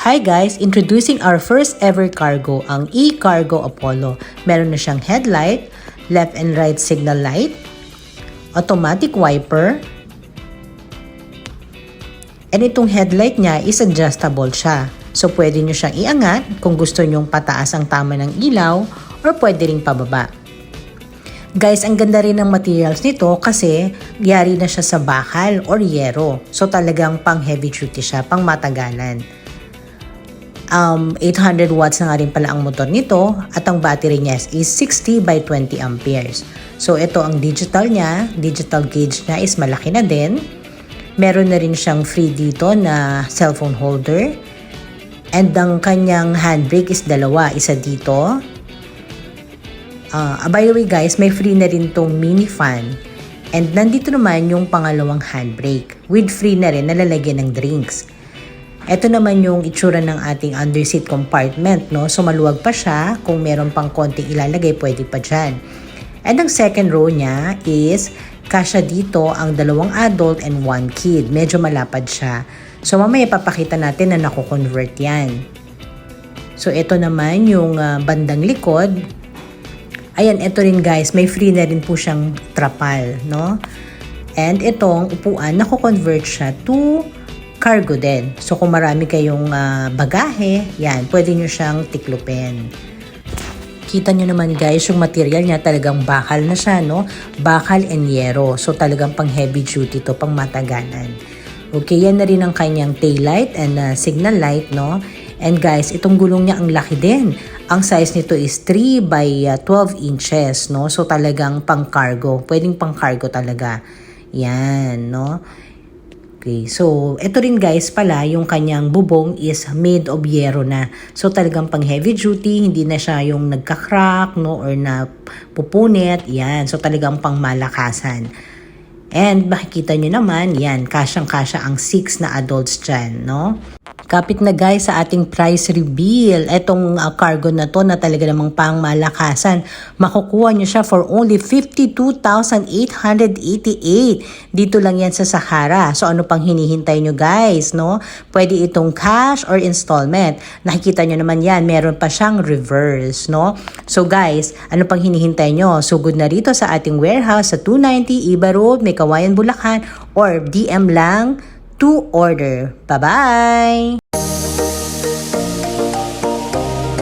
Hi guys! Introducing our first ever cargo, ang e-Cargo Apollo. Meron na siyang headlight, left and right signal light, automatic wiper, and itong headlight niya is adjustable siya. So pwede nyo siyang iangat kung gusto nyong pataas ang tama ng ilaw or pwede ring pababa. Guys, ang ganda rin ng materials nito kasi yari na siya sa bakal or yero. So talagang pang heavy duty siya, pang matagalan. 800 watts na nga rin pala ang motor nito at ang battery niya is 60 by 20 amperes. So ito ang digital niya, digital gauge niya is malaki na din. Meron na rin siyang free dito na cellphone holder. And ang kanyang handbrake is dalawa, isa dito. By the way guys, may free na rin tong mini fan. And nandito naman yung pangalawang handbrake with free na rin nalalagyan ng drinks. Ito naman yung itsura ng ating underseat compartment, no? So maluwag pa siya, kung meron pang konting ilalagay, pwede pa dyan. And ang second row niya is kasya dito ang 2 adult and 1 kid. Medyo malapad siya. So mamaya papakita natin na nakukonvert yan. So ito naman yung bandang likod. Ayan, ito rin guys, may free na rin po siyang trapal, no? And itong upuan, nakukonvert siya to cargo din. So kung marami kayong bagahe, yan, pwede nyo siyang tiklupin. Kita nyo naman guys, yung material niya talagang bakal na siya, no? Bakal and yero. So talagang pang heavy duty to, pang matagalan. Okay, yan na rin ang kanyang tail light and signal light, no? And guys, itong gulong niya ang laki din. Ang size nito is 3 by 12 inches, no? So talagang pang cargo. Pwedeng pang cargo talaga. Yan, no? Okay, so ito rin guys pala, yung kanyang bubong is made of yero na. So talagang pang heavy duty, hindi na siya yung nagka-crack, no, or na pupunit. Yan, so talagang pang malakasan. And makikita nyo naman, yan, kasyang-kasya ang 6 na adults dyan, no? Kapit na guys sa ating price reveal. Etong cargo na to na talaga namang pang malakasan. Makukuha nyo siya for only 52,888. Dito lang yan sa Sahara. So ano pang hinihintay nyo guys, no? Pwede itong cash or installment. Nakikita nyo naman yan, meron pa siyang reverse, no? So guys, ano pang hinihintay nyo? Sugod na rito sa ating warehouse sa 290 Iba Road, May Kawayan, Bulacan, or DM lang to order. Bye-bye!